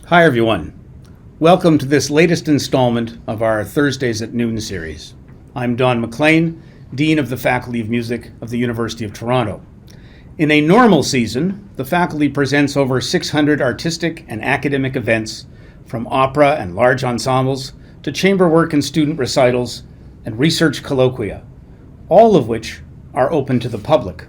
Hi everyone. Welcome to this latest installment of our Thursdays at Noon series. I'm Don McLean, Dean of the Faculty of Music of the University of Toronto. In a normal season, the faculty presents over 600 artistic and academic events, from opera and large ensembles to chamber work and student recitals and research colloquia, all of which are open to the public.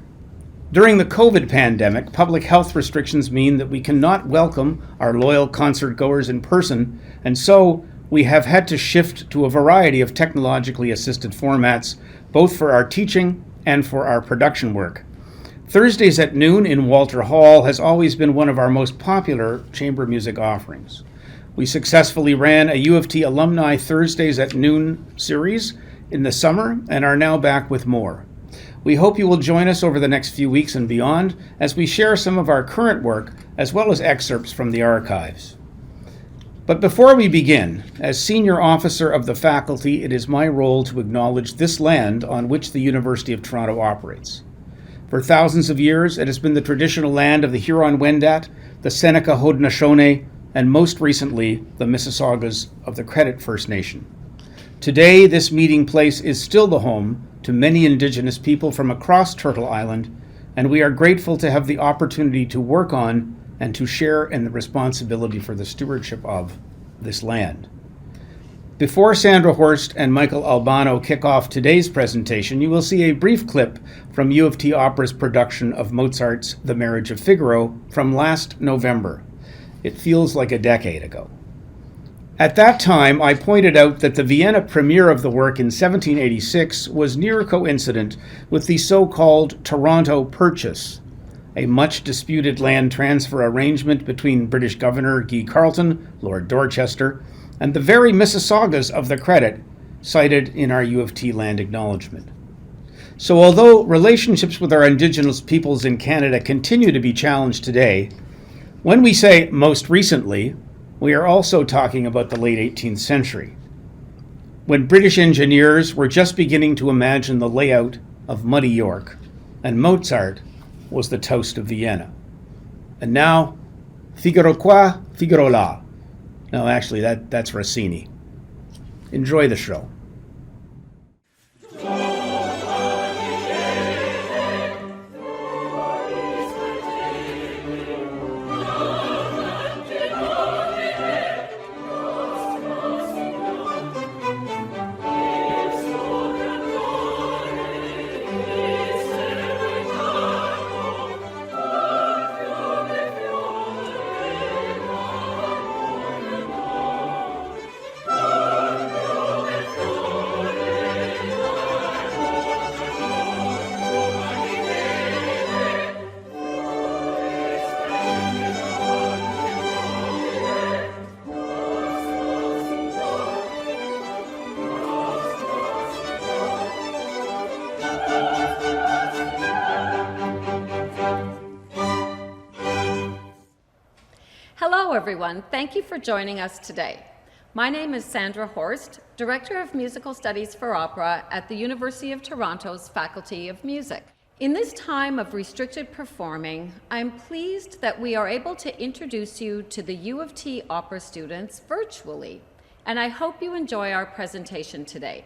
During the COVID pandemic, public health restrictions mean that we cannot welcome our loyal concert goers in person, and so we have had to shift to a variety of technologically assisted formats, both for our teaching and for our production work. Thursdays at Noon in Walter Hall has always been one of our most popular chamber music offerings. We successfully ran a UofT Alumni Thursdays at Noon series in the summer and are now back with more. We hope you will join us over the next few weeks and beyond as we share some of our current work as well as excerpts from the archives. But before we begin, as senior officer of the faculty, it is my role to acknowledge this land on which the University of Toronto operates. For thousands of years, it has been the traditional land of the Huron-Wendat, the Seneca Haudenosaunee, and most recently, the Mississaugas of the Credit First Nation. Today, this meeting place is still the home to many Indigenous people from across Turtle Island, and we are grateful to have the opportunity to work on and to share in the responsibility for the stewardship of this land. Before Sandra, Horst, and Michael Albano kick off today's presentation, you will see a brief clip from UofT Opera's production of Mozart's The Marriage of Figaro from last November. It feels like a decade ago. At that time, I pointed out that the Vienna premiere of the work in 1786 was near coincident with the so-called Toronto Purchase, a much-disputed land transfer arrangement between British Governor Guy Carleton, Lord Dorchester, and the very Mississaugas of the Credit, cited in our UofT land acknowledgement. So although relationships with our Indigenous peoples in Canada continue to be challenged today, when we say most recently, we are also talking about the late 18th century, when British engineers were just beginning to imagine the layout of muddy York, and Mozart was the toast of Vienna. And now, Figaro qua, Figaro là. No, actually, that's Rossini. Enjoy the show. Hello everyone, thank you for joining us today. My name is Sandra Horst, Director of Musical Studies for Opera at the University of Toronto's Faculty of Music. In this time of restricted performing, I'm pleased that we are able to introduce you to the UofT Opera students virtually, and I hope you enjoy our presentation today.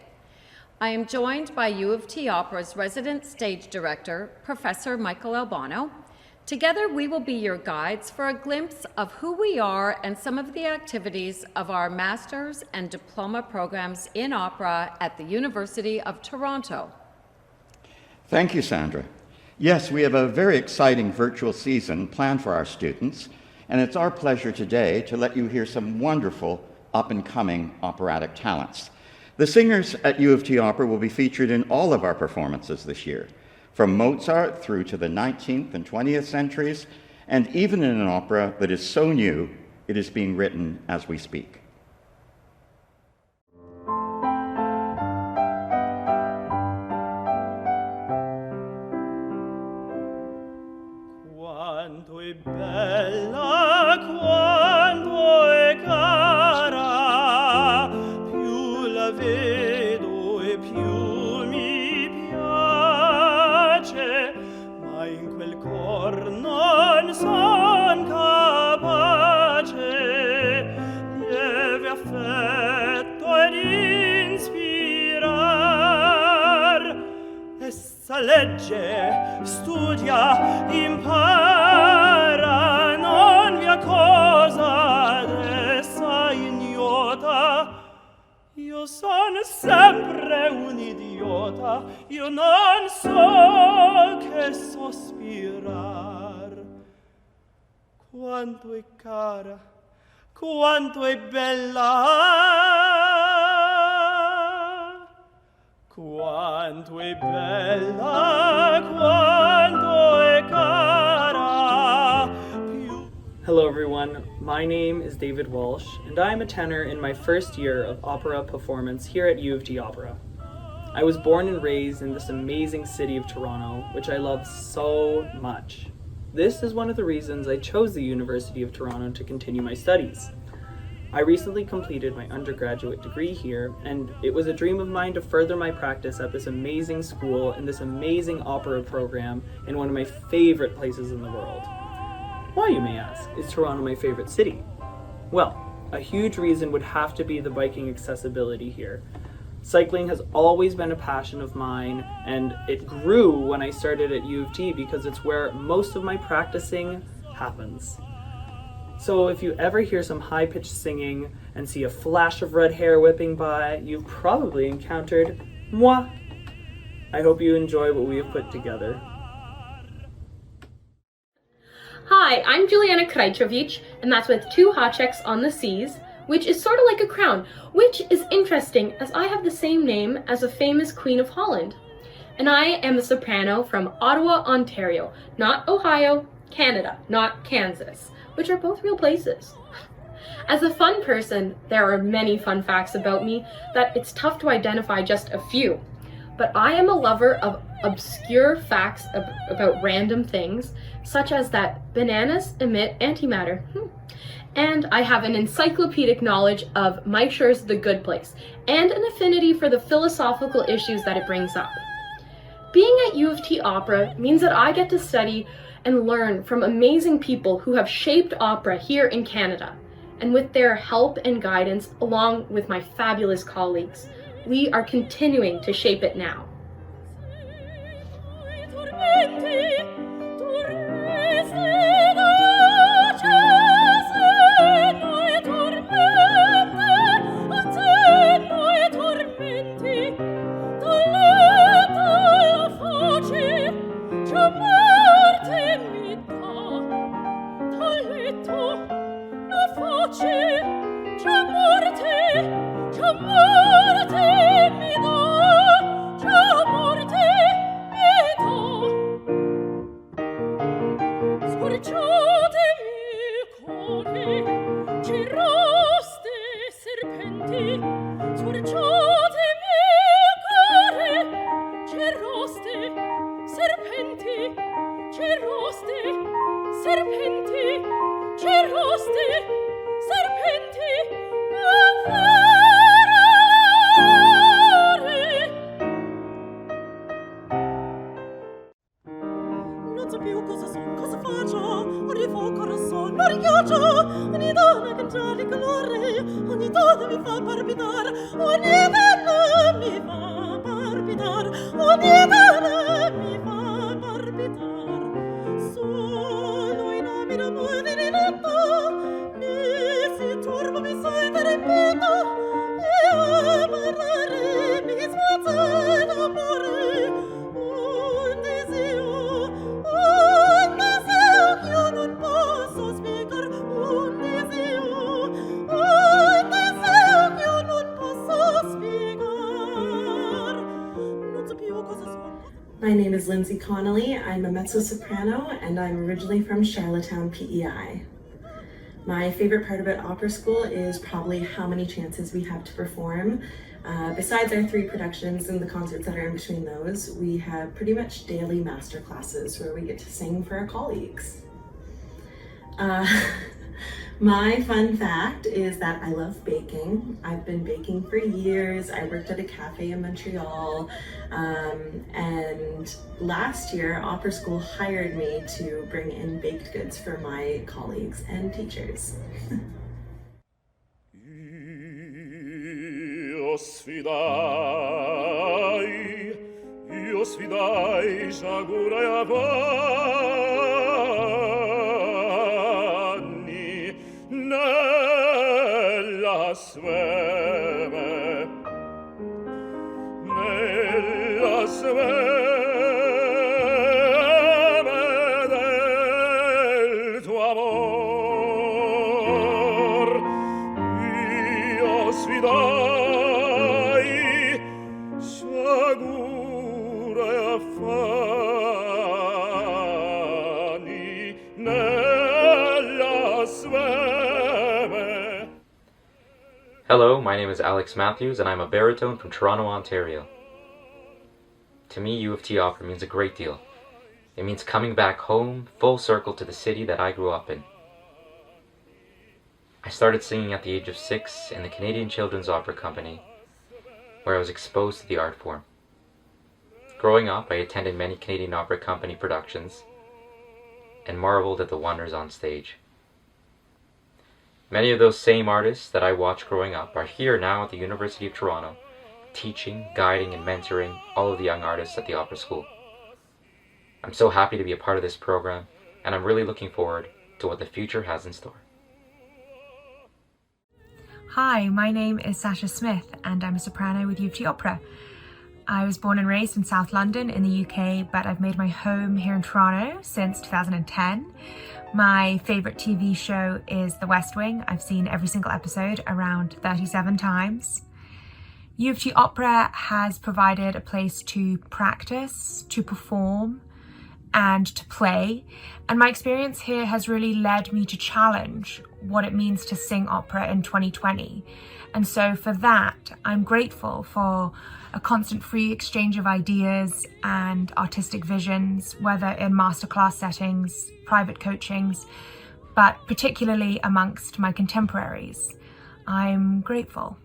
I am joined by UofT Opera's resident stage director, Professor Michael Albano. Together, we will be your guides for a glimpse of who we are and some of the activities of our master's and diploma programs in opera at the University of Toronto. Thank you, Sandra. Yes, we have a very exciting virtual season planned for our students, and it's our pleasure today to let you hear some wonderful up-and-coming operatic talents. The singers at UofT Opera will be featured in all of our performances this year, from Mozart through to the 19th and 20th centuries, and even in an opera that is so new, it is being written as we speak. Quanto è bella, quanto è cara, più la vedo e più mi piace, ma in quel cor non son capace legge, studia, impara, non vi è cosa d'essa ignota. Io son sempre un idiota, io non so che sospirar. Quanto è cara, quanto è bella, quanto è bella, quanto è cara. Hello everyone, my name is David Walsh, and I am a tenor in my first year of opera performance here at UofT Opera. I was born and raised in this amazing city of Toronto, which I love so much. This is one of the reasons I chose the University of Toronto to continue my studies. I recently completed my undergraduate degree here, and it was a dream of mine to further my practice at this amazing school and this amazing opera program in one of my favorite places in the world. Why, you may ask, is Toronto my favorite city? Well, a huge reason would have to be the biking accessibility here. Cycling has always been a passion of mine, and it grew when I started at UofT because it's where most of my practicing happens. So if you ever hear some high-pitched singing and see a flash of red hair whipping by, you've probably encountered moi. I hope you enjoy what we have put together. Hi, I'm Juliana Krajčovič, and that's with 2 hot checks on the C's, which is sort of like a crown, which is interesting as I have the same name as a famous Queen of Holland. And I am a soprano from Ottawa, Ontario, not Ohio, Canada, not Kansas, which are both real places. As a fun person, there are many fun facts about me that it's tough to identify just a few. But I am a lover of obscure facts about random things, such as that bananas emit antimatter. And I have an encyclopedic knowledge of Mike Schur's The Good Place, and an affinity for the philosophical issues that it brings up. Being at UofT Opera means that I get to study and learn from amazing people who have shaped opera here in Canada. And with their help and guidance, along with my fabulous colleagues, we are continuing to shape it now. My name is Lindsay Connolly. I'm a mezzo-soprano, and I'm originally from Charlottetown, PEI. My favorite part about opera school is probably how many chances we have to perform. Besides our 3 productions and the concerts that are in between those, we have pretty much daily master classes where we get to sing for our colleagues. My fun fact is that I love baking. I've been baking for years. I worked at a cafe in Montreal, and last year opera school hired me to bring in baked goods for my colleagues and teachers. Io sfidai, io sfidai sciagura e affanni nella sveme del tuo amor. Io sfidai sciagura e affanni nella sveme. Hello, my name is Alex Mathews, and I'm a baritone from Toronto, Ontario. To me, U of T opera means a great deal. It means coming back home, full circle to the city that I grew up in. I started singing at the age of 6 in the Canadian Children's Opera Company, where I was exposed to the art form. Growing up, I attended many Canadian Opera Company productions and marveled at the wonders on stage. Many of those same artists that I watched growing up are here now at the University of Toronto, teaching, guiding, and mentoring all of the young artists at the opera school. I'm so happy to be a part of this program, and I'm really looking forward to what the future has in store. Hi, my name is Sacha Smith, and I'm a soprano with UofT Opera. I was born and raised in South London in the UK, but I've made my home here in Toronto since 2010. My favourite TV show is The West Wing. I've seen every single episode around 37 times. UofT Opera has provided a place to practice, to perform, and to play, and my experience here has really led me to challenge what it means to sing opera in 2020. And so for that, I'm grateful for a constant free exchange of ideas and artistic visions, whether in masterclass settings, private coachings, but particularly amongst my contemporaries. I'm grateful.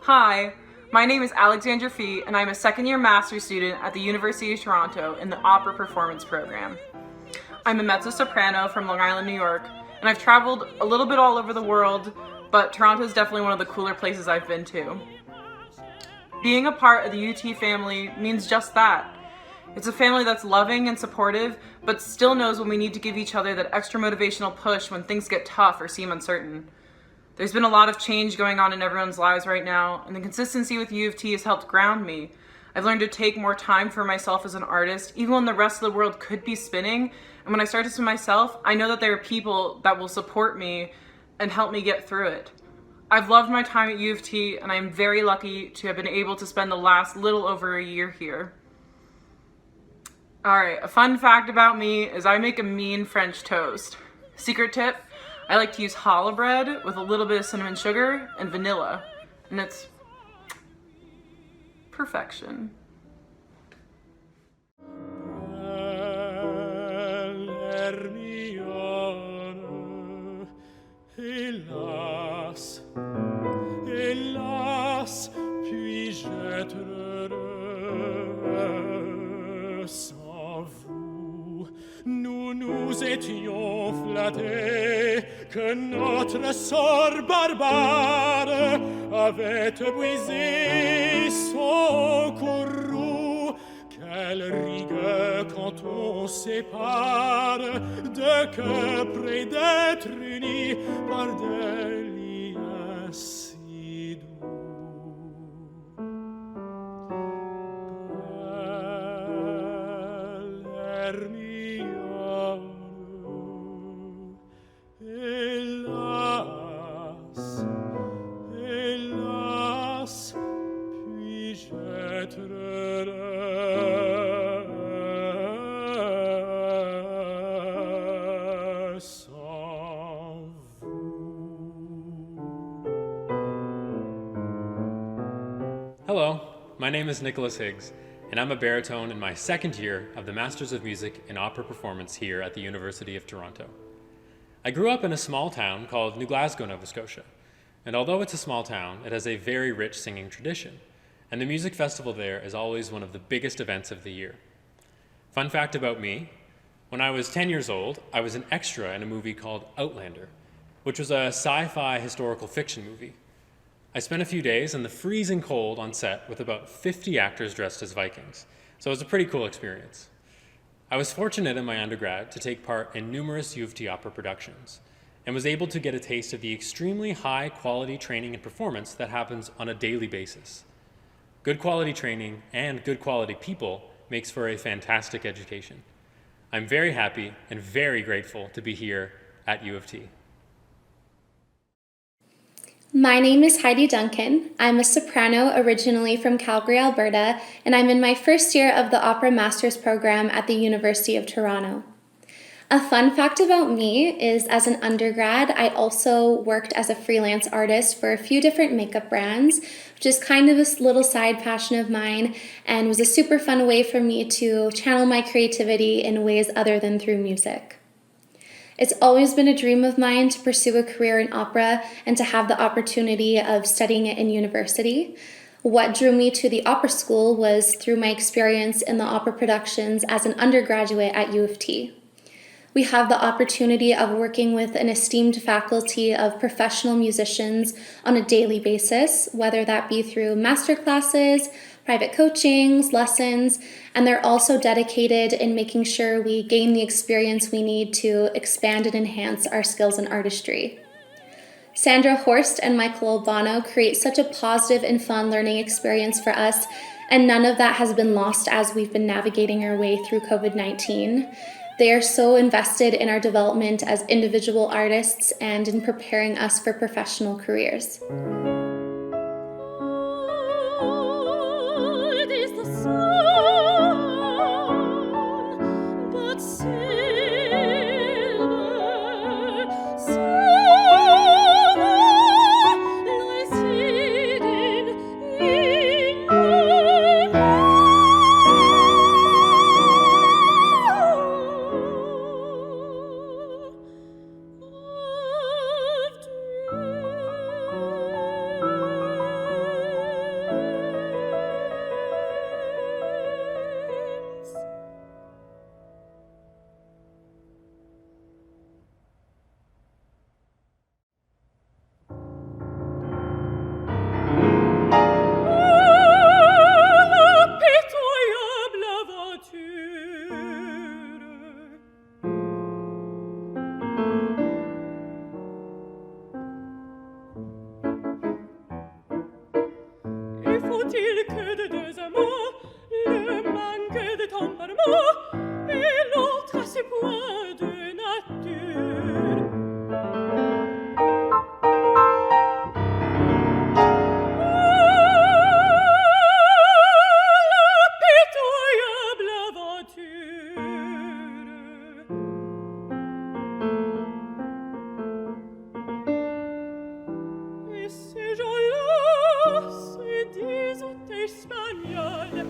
Hi, my name is Alexandra Fee, and I'm a second-year master's student at the University of Toronto in the Opera Performance Program. I'm a mezzo-soprano from Long Island, New York, and I've traveled a little bit all over the world, but Toronto is definitely one of the cooler places I've been to. Being a part of the UT family means just that. It's a family that's loving and supportive, but still knows when we need to give each other that extra motivational push when things get tough or seem uncertain. There's been a lot of change going on in everyone's lives right now, and the consistency with U of T has helped ground me. I've learned to take more time for myself as an artist, even when the rest of the world could be spinning. And when I start to spin myself, I know that there are people that will support me and help me get through it. I've loved my time at U of T, and I'm very lucky to have been able to spend the last little over a year here. All right, a fun fact about me is I make a mean French toast. Secret tip, I like to use challah bread with a little bit of cinnamon sugar and vanilla, and it's perfection. Hélas, hélas, puis-je être heureux sans vous? Nous étions flattés que notre sort barbare avait épuisé son courroux. Quelle rigueur quand on sépare deux cœurs près d'être unis par des liens si doux. Hermione, hélas, hélas, puis-je être heureux sans vous? Hello, my name is Nicholas Higgs, and I'm a baritone in my second year of the Masters of Music in Opera Performance here at the University of Toronto. I grew up in a small town called New Glasgow, Nova Scotia, and although it's a small town, it has a very rich singing tradition, and the music festival there is always one of the biggest events of the year. Fun fact about me, when I was 10 years old, I was an extra in a movie called Outlander, which was a sci-fi historical fiction movie. I spent a few days in the freezing cold on set with about 50 actors dressed as Vikings, so it was a pretty cool experience. I was fortunate in my undergrad to take part in numerous U of T opera productions, and was able to get a taste of the extremely high quality training and performance that happens on a daily basis. Good quality training and good quality people makes for a fantastic education. I'm very happy and very grateful to be here at U of T. My name is Heidi Duncan. I'm a soprano originally from Calgary, Alberta, and I'm in my first year of the Opera Masters program at the University of Toronto. A fun fact about me is as an undergrad, I also worked as a freelance artist for a few different makeup brands, which is kind of a little side passion of mine and was a super fun way for me to channel my creativity in ways other than through music. It's always been a dream of mine to pursue a career in opera and to have the opportunity of studying it in university. What drew me to the opera school was through my experience in the opera productions as an undergraduate at U of T. We have the opportunity of working with an esteemed faculty of professional musicians on a daily basis, whether that be through master classes, private coachings, lessons, and they're also dedicated in making sure we gain the experience we need to expand and enhance our skills in artistry. Sandra, Horst, and Michael Albano create such a positive and fun learning experience for us, and none of that has been lost as we've been navigating our way through COVID-19. They are so invested in our development as individual artists and in preparing us for professional careers.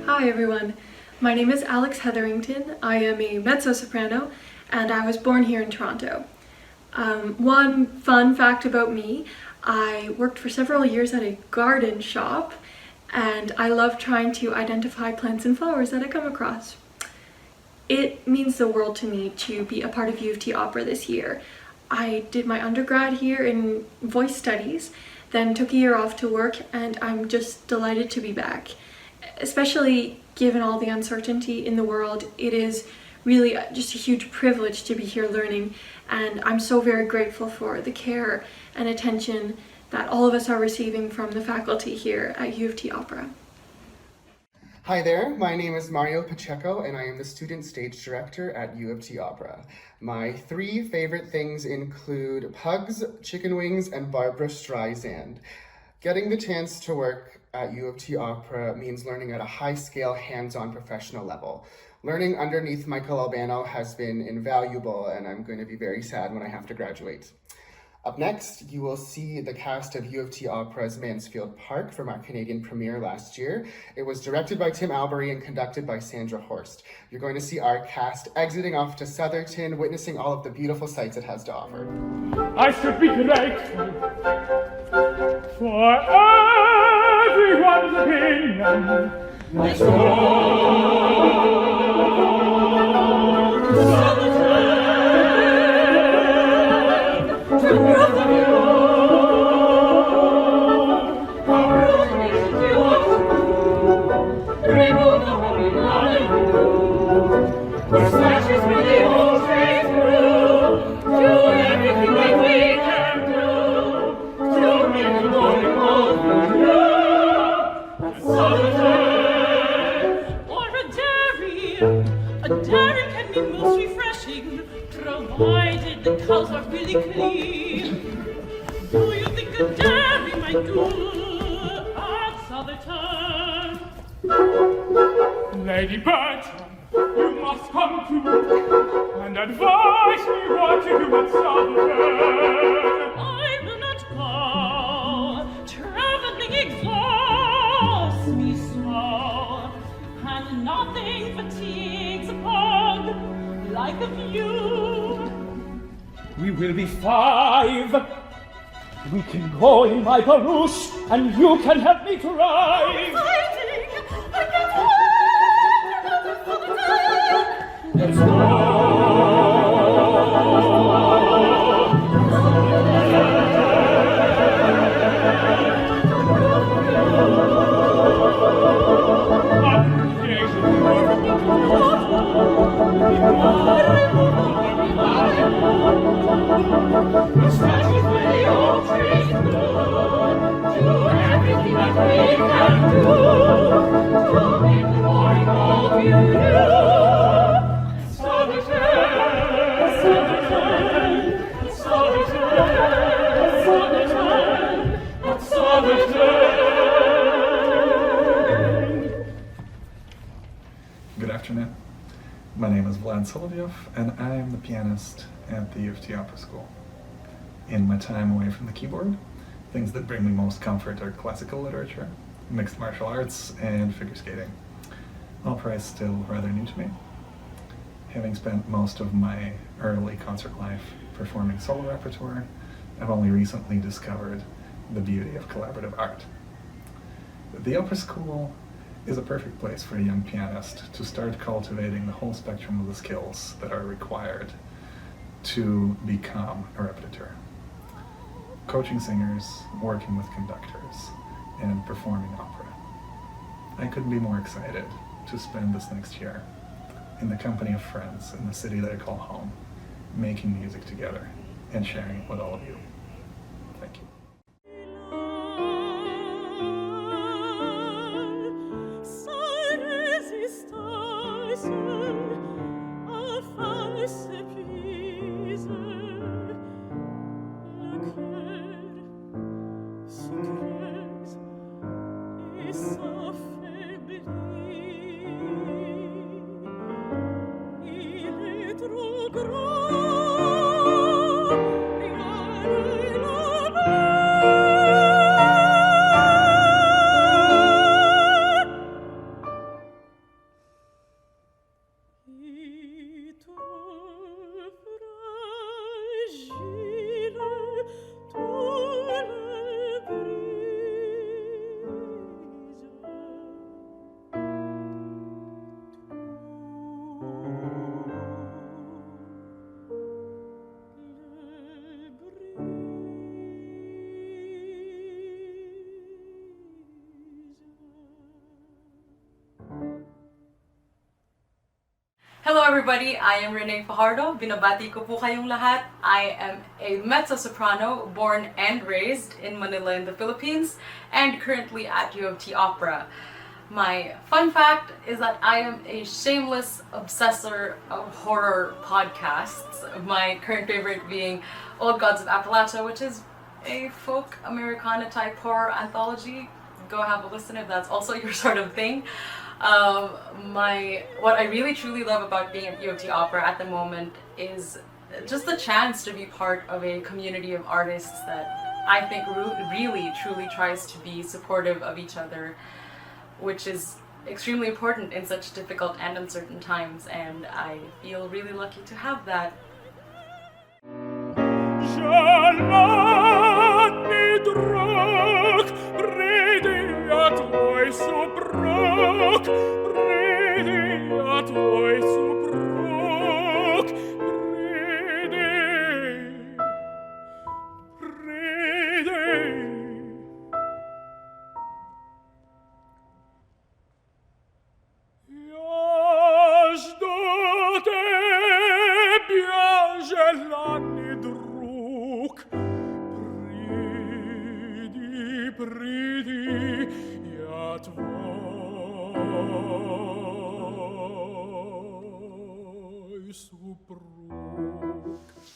Hi everyone, my name is Alex Hetherington. I am a mezzo-soprano and I was born here in Toronto. One fun fact about me, I worked for several years at a garden shop and I love trying to identify plants and flowers that I come across. It means the world to me to be a part of UofT Opera this year. I did my undergrad here in voice studies, then took a year off to work, and I'm just delighted to be back. Especially given all the uncertainty in the world, it is really just a huge privilege to be here learning, and I'm so very grateful for the care and attention that all of us are receiving from the faculty here at UofT Opera. Hi there, my name is Mario Pacheco and I am the Student Stage Director at UofT Opera. My 3 favorite things include pugs, chicken wings, and Barbra Streisand. Getting the chance to work at UofT Opera means learning at a high-scale, hands-on professional level. Learning underneath Michael Albano has been invaluable, and I'm going to be very sad when I have to graduate. Up next, you will see the cast of UofT Opera's Mansfield Park from our Canadian premiere last year. It was directed by Tim Albury and conducted by Sandra Horst. You're going to see our cast exiting off to Southerton, witnessing all of the beautiful sights it has to offer. I should be grateful for everyone's opinion. My soul. Provided the cows are really clean. Do you think a dairy might do at Southerton? Lady Bertram, you must come too and advise me what to do at Southerton. I will not go. Traveling exhausts me so, and nothing fatigues a pug like a view. We will be 5. We can go in my barouche, and you can help me drive. Let's go. Good afternoon. My name is Vlad Soloviev, and I am the pianist at the UofT Opera School. In my time away from the keyboard, things that bring me most comfort are classical literature, mixed martial arts, and figure skating. Opera is still rather new to me. Having spent most of my early concert life performing solo repertoire, I've only recently discovered the beauty of collaborative art. The opera school is a perfect place for a young pianist to start cultivating the whole spectrum of the skills that are required to become a repetiteur. Coaching singers, working with conductors, and performing opera. I couldn't be more excited to spend this next year in the company of friends in the city that I call home, making music together and sharing it with all of you. Thank you. everybody, I am Renee Fajardo. Binabati ko po kayong lahat. I am a mezzo-soprano born and raised in Manila in the Philippines and currently at UofT Opera. My fun fact is that I am a shameless obsessor of horror podcasts, my current favorite being Old Gods of Appalachia, which is a folk Americana type horror anthology. Go have a listen if that's also your sort of thing. What I really truly love about being at UofT Opera at the moment is just the chance to be part of a community of artists that I think really truly tries to be supportive of each other, which is extremely important in such difficult and uncertain times, and I feel really lucky to have that.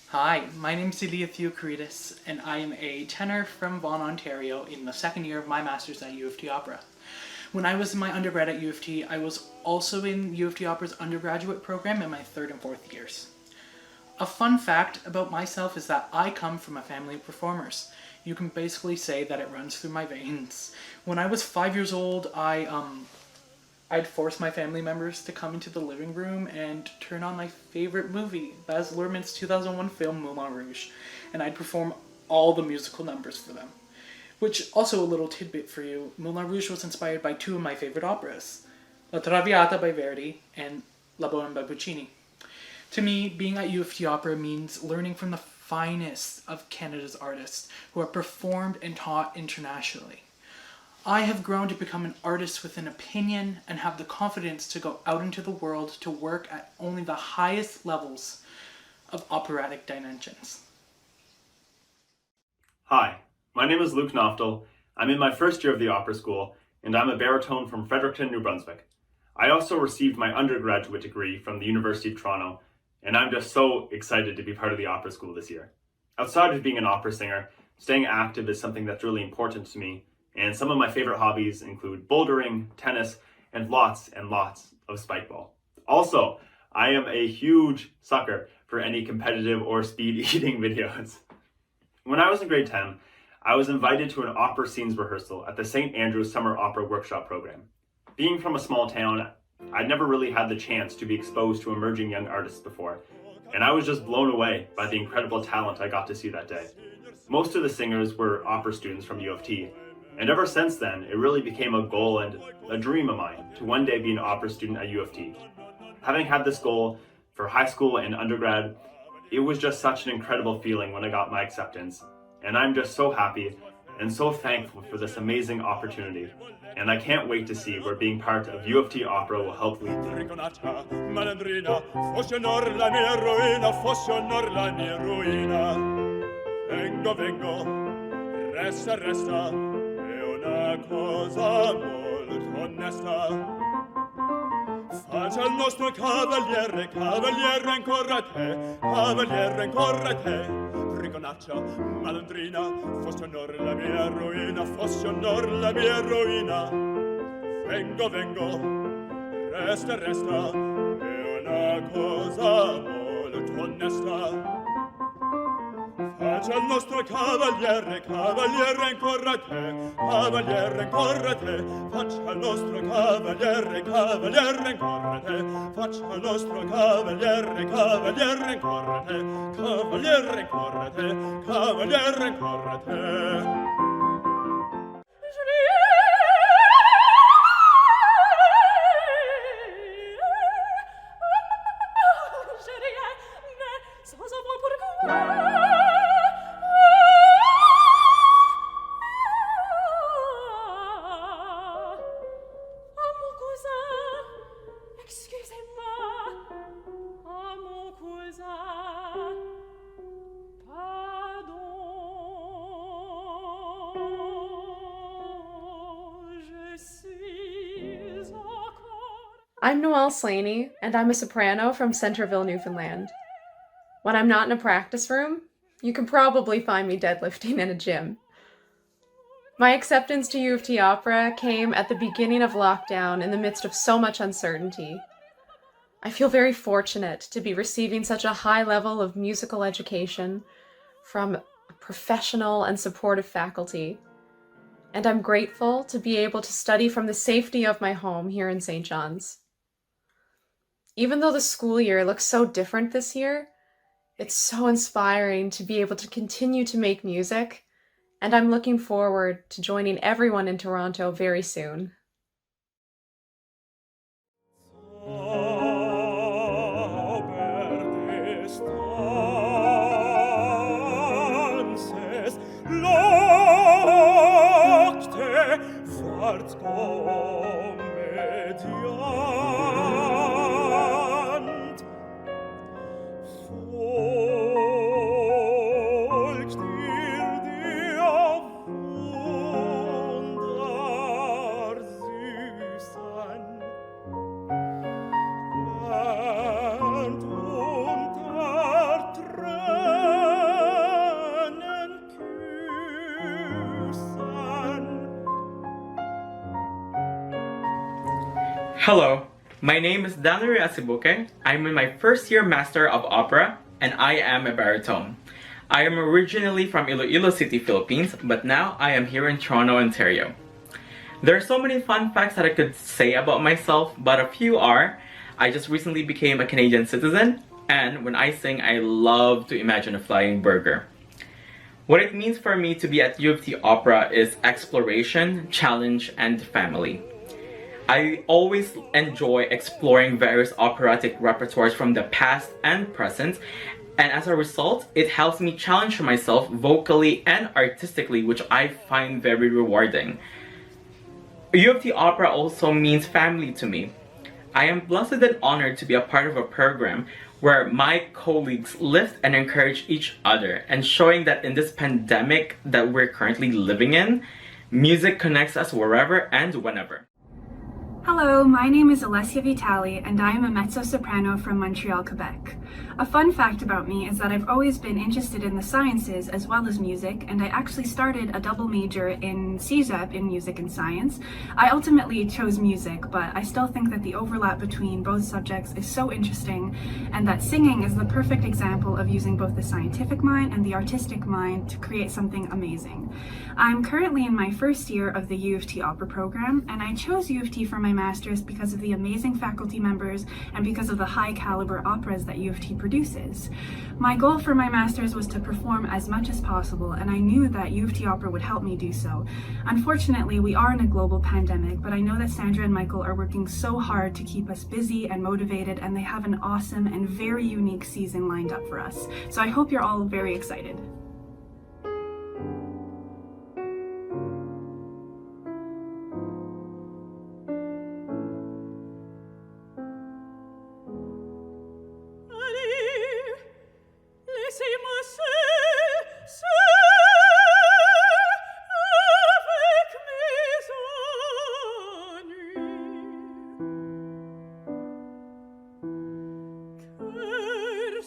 Hi, my name is Theocharidis, and I am a tenor from Vaughan, Ontario, in the second year of my master's at UofT Opera. When I was in my undergrad at UofT, I was also in UofT Opera's undergraduate program in my third and fourth years. A fun fact about myself is that I come from a family of performers. You can basically say that it runs through my veins. When I was 5 years old, I'd force my family members to come into the living room and turn on my favorite movie, Baz Luhrmann's 2001 film Moulin Rouge, and I'd perform all the musical numbers for them. Which, also a little tidbit for you, Moulin Rouge was inspired by two of my favorite operas, La Traviata by Verdi and La Bohème by Puccini. To me, being at UofT Opera means learning from the finest of Canada's artists who are performed and taught internationally. I have grown to become an artist with an opinion and have the confidence to go out into the world to work at only the highest levels of operatic dimensions. Hi, my name is Luke Noftall. I'm in my first year of the opera school, and I'm a baritone from Fredericton, New Brunswick. I also received my undergraduate degree from the University of Toronto, and I'm just so excited to be part of the opera school this year. Outside of being an opera singer, staying active is something that's really important to me, and some of my favorite hobbies include bouldering, tennis, and lots of spikeball. Also, I am a huge sucker for any competitive or speed eating videos. When I was in grade 10, I was invited to an opera scenes rehearsal at the St. Andrew's Summer Opera Workshop program. Being from a small town, I'd never really had the chance to be exposed to emerging young artists before, and I was just blown away by the incredible talent I got to see that day. Most of the singers were opera students from UofT, and ever since then, it really became a goal and a dream of mine to one day be an opera student at UofT. Having had this goal for high school and undergrad, it was just such an incredible feeling when I got my acceptance, and I'm just so happy and so thankful for this amazing opportunity, and I can't wait to see where being part of UofT Opera will help lead me. Cosa molto onesta. Faccia il nostro cavaliere, cavaliere ancora te, Rigonaccia, malandrina, fosse onor la mia ruina, fosse onor la mia ruina. Vengo, resta, è una cosa molto onesta. Faccia il nostro cavaliere, ancora te, faccia il nostro cavaliere, ancora te, faccia il nostro cavaliere, ancora te, cavaliere, ancora te. I'm Noelle Slaney, and I'm a soprano from Centreville, Newfoundland. When I'm not in a practice room, you can probably find me deadlifting in a gym. My acceptance to U of T Opera came at the beginning of lockdown in the midst of so much uncertainty. I feel very fortunate to be receiving such a high level of musical education from a professional and supportive faculty, and I'm grateful to be able to study from the safety of my home here in St. John's. Even though the school year looks so different this year, it's so inspiring to be able to continue to make music, and I'm looking forward to joining everyone in Toronto very soon. Hello, my name is Danlie Acebuque. I'm in my first year Master of Opera, and I am a baritone. I am originally from Iloilo City, Philippines, but now I am here in Toronto, Ontario. There are so many fun facts that I could say about myself, but a few are, I just recently became a Canadian citizen, and when I sing, I love to imagine a flying burger. What it means for me to be at U of T Opera is exploration, challenge, and family. I always enjoy exploring various operatic repertoires from the past and present, and as a result, it helps me challenge myself vocally and artistically, which I find very rewarding. U of T Opera also means family to me. I am blessed and honored to be a part of a program where my colleagues lift and encourage each other, and showing that in this pandemic that we're currently living in, music connects us wherever and whenever. Hello, my name is Alessia Vitali, and I am a mezzo-soprano from Montreal, Quebec. A fun fact about me is that I've always been interested in the sciences as well as music, and I actually started a double major in CESAP in music and science. I ultimately chose music, but I still think that the overlap between both subjects is so interesting, and that singing is the perfect example of using both the scientific mind and the artistic mind to create something amazing. I'm currently in my first year of the U of T Opera program, and I chose U of T for my master's because of the amazing faculty members and because of the high caliber operas that U of T produces. My goal for my master's was to perform as much as possible, and I knew that U of T Opera would help me do so. Unfortunately, we are in a global pandemic, but I know that Sandra and Michael are working so hard to keep us busy and motivated, and they have an awesome and very unique season lined up for us. So I hope you're all very excited.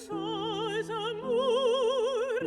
Sans amour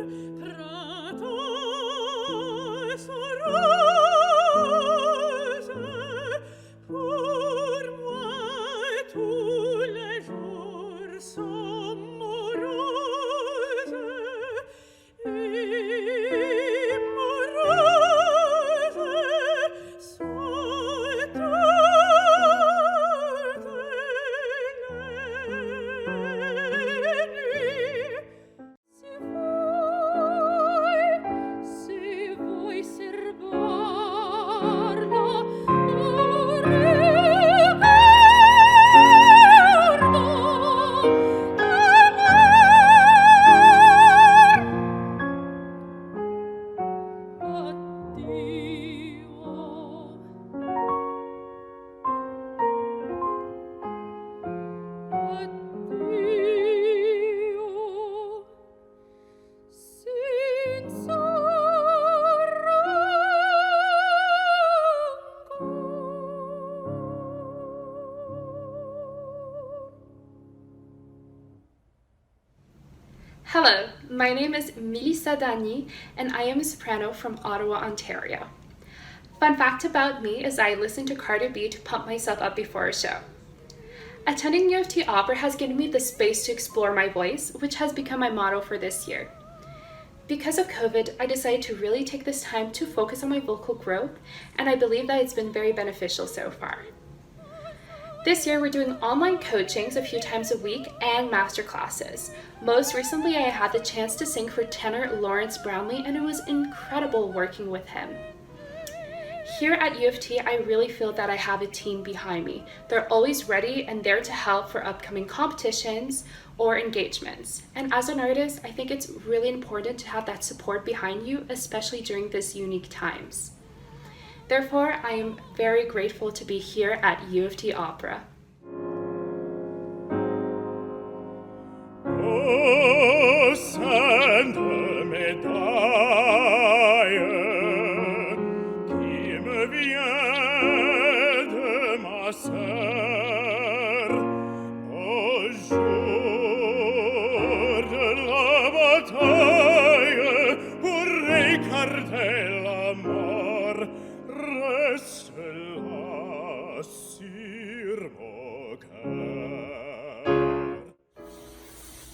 Hello, my name is Melissa Dani, and I am a soprano from Ottawa, Ontario. Fun fact about me is I listen to Cardi B to pump myself up before a show. Attending UofT Opera has given me the space to explore my voice, which has become my motto for this year. Because of COVID, I decided to really take this time to focus on my vocal growth, and I believe that it's been very beneficial so far. This year, we're doing online coachings a few times a week and master classes. Most recently, I had the chance to sing for tenor Lawrence Brownlee, and it was incredible working with him. Here at UofT, I really feel that I have a team behind me. They're always ready and there to help for upcoming competitions or engagements. And as an artist, I think it's really important to have that support behind you, especially during these unique times. Therefore, I am very grateful to be here at UofT Opera. Oh, Sandra médaille qui me vient de ma sœur au jour de la bataille pour écarter la mort. Reste là sur mon cœur.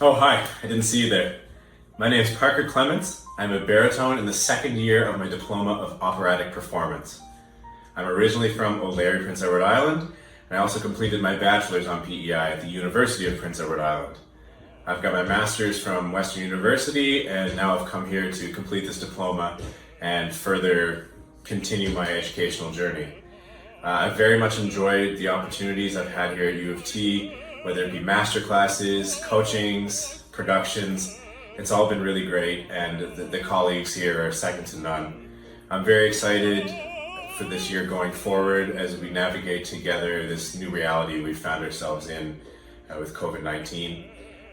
Oh, hi. I didn't see you there. My name is Parker Clements. I'm a baritone in the second year of my Diploma of Operatic Performance. I'm originally from O'Leary, Prince Edward Island, and I also completed my bachelor's on PEI at the University of Prince Edward Island. I've got my master's from Western University, and now I've come here to complete this diploma and further continue my educational journey. I've very much enjoyed the opportunities I've had here at UofT, whether it be master classes, coachings, productions. It's all been really great, and the colleagues here are second to none. I'm very excited for this year going forward as we navigate together this new reality we found ourselves in with COVID-19.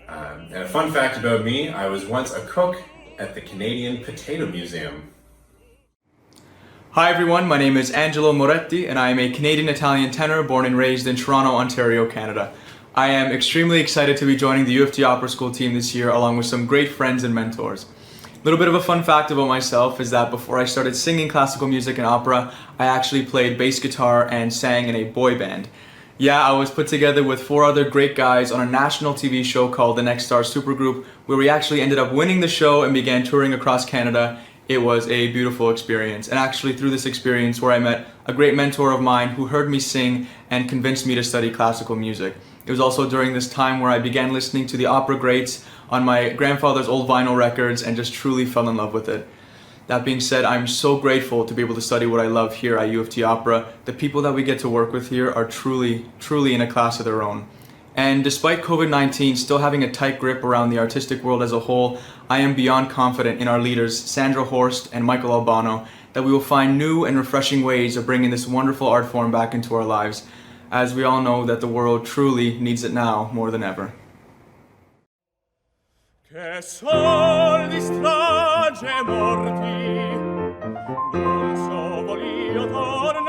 And a fun fact about me, I was once a cook at the Canadian Potato Museum. Hi everyone, my name is Angelo Moretti and I am a Canadian-Italian tenor born and raised in Toronto, Ontario, Canada. I am extremely excited to be joining the UofT Opera School team this year along with some great friends and mentors. A little bit of a fun fact about myself is that before I started singing classical music and opera, I actually played bass guitar and sang in a boy band. Yeah, I was put together with 4 other great guys on a national TV show called The Next Star Supergroup, where we actually ended up winning the show and began touring across Canada. It was a beautiful experience, and actually through this experience where I met a great mentor of mine who heard me sing and convinced me to study classical music. It was also during this time where I began listening to the opera greats on my grandfather's old vinyl records and just truly fell in love with it. That being said, I'm so grateful to be able to study what I love here at UofT Opera. The people that we get to work with here are truly in a class of their own. And despite COVID-19 still having a tight grip around the artistic world as a whole, I am beyond confident in our leaders, Sandra, Horst, and Michael Albano, that we will find new and refreshing ways of bringing this wonderful art form back into our lives, as we all know that the world truly needs it now more than ever. Che sol di strage morti, non so volio tornar,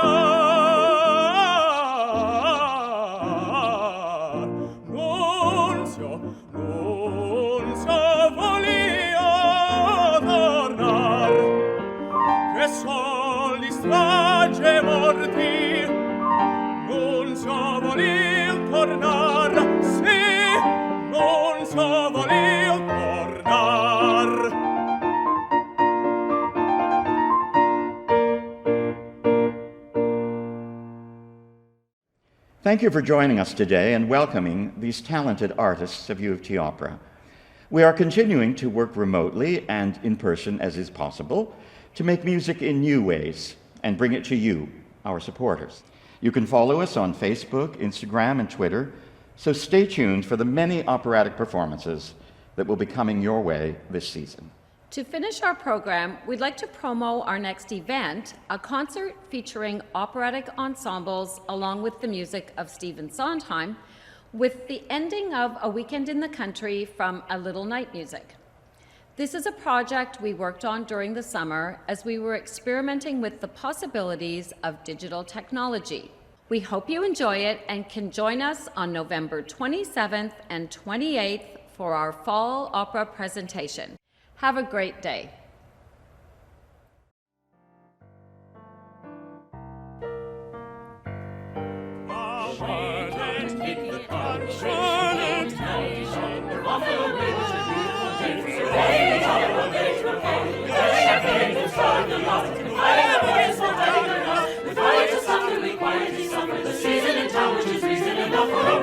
non so volio tornar. Che sol di strage morti, non so volio tornar, sì, non so volio tornar. Thank you for joining us today and welcoming these talented artists of UofT Opera. We are continuing to work remotely and in person as is possible to make music in new ways and bring it to you, our supporters. You can follow us on Facebook, Instagram, and Twitter, so stay tuned for the many operatic performances that will be coming your way this season. To finish our program, we'd like to promo our next event, a concert featuring operatic ensembles along with the music of Stephen Sondheim, with the ending of A Weekend in the Country from A Little Night Music. This is a project we worked on during the summer as we were experimenting with the possibilities of digital technology. We hope you enjoy it and can join us on November 27th and 28th for our fall opera presentation. Have a great day.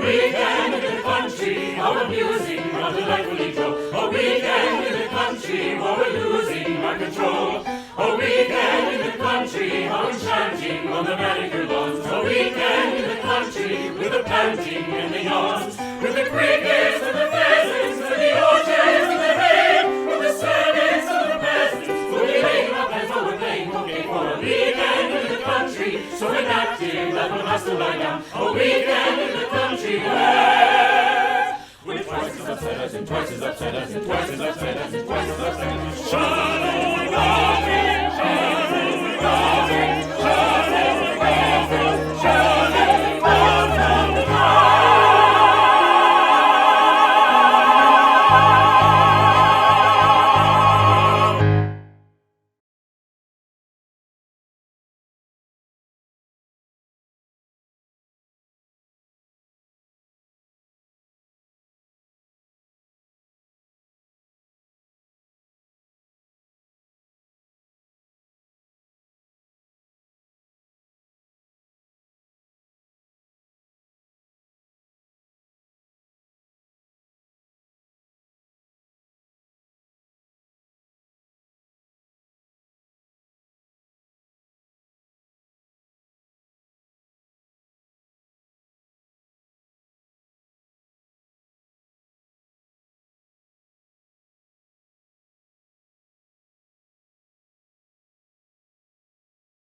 Weekend in the country, how amusing, how delightfully droll. A weekend in the country, how we're losing our control. A weekend in the country, how enchanting on the manicured lawns. A weekend in the country, with the panting and the yawns, with the crickets and the pheasants and the orchards and the hay, with the servants and the peasants, who'll be laying up and so we're playing croquet for a weekend in the country, so inactive that one has to lie down. A weekend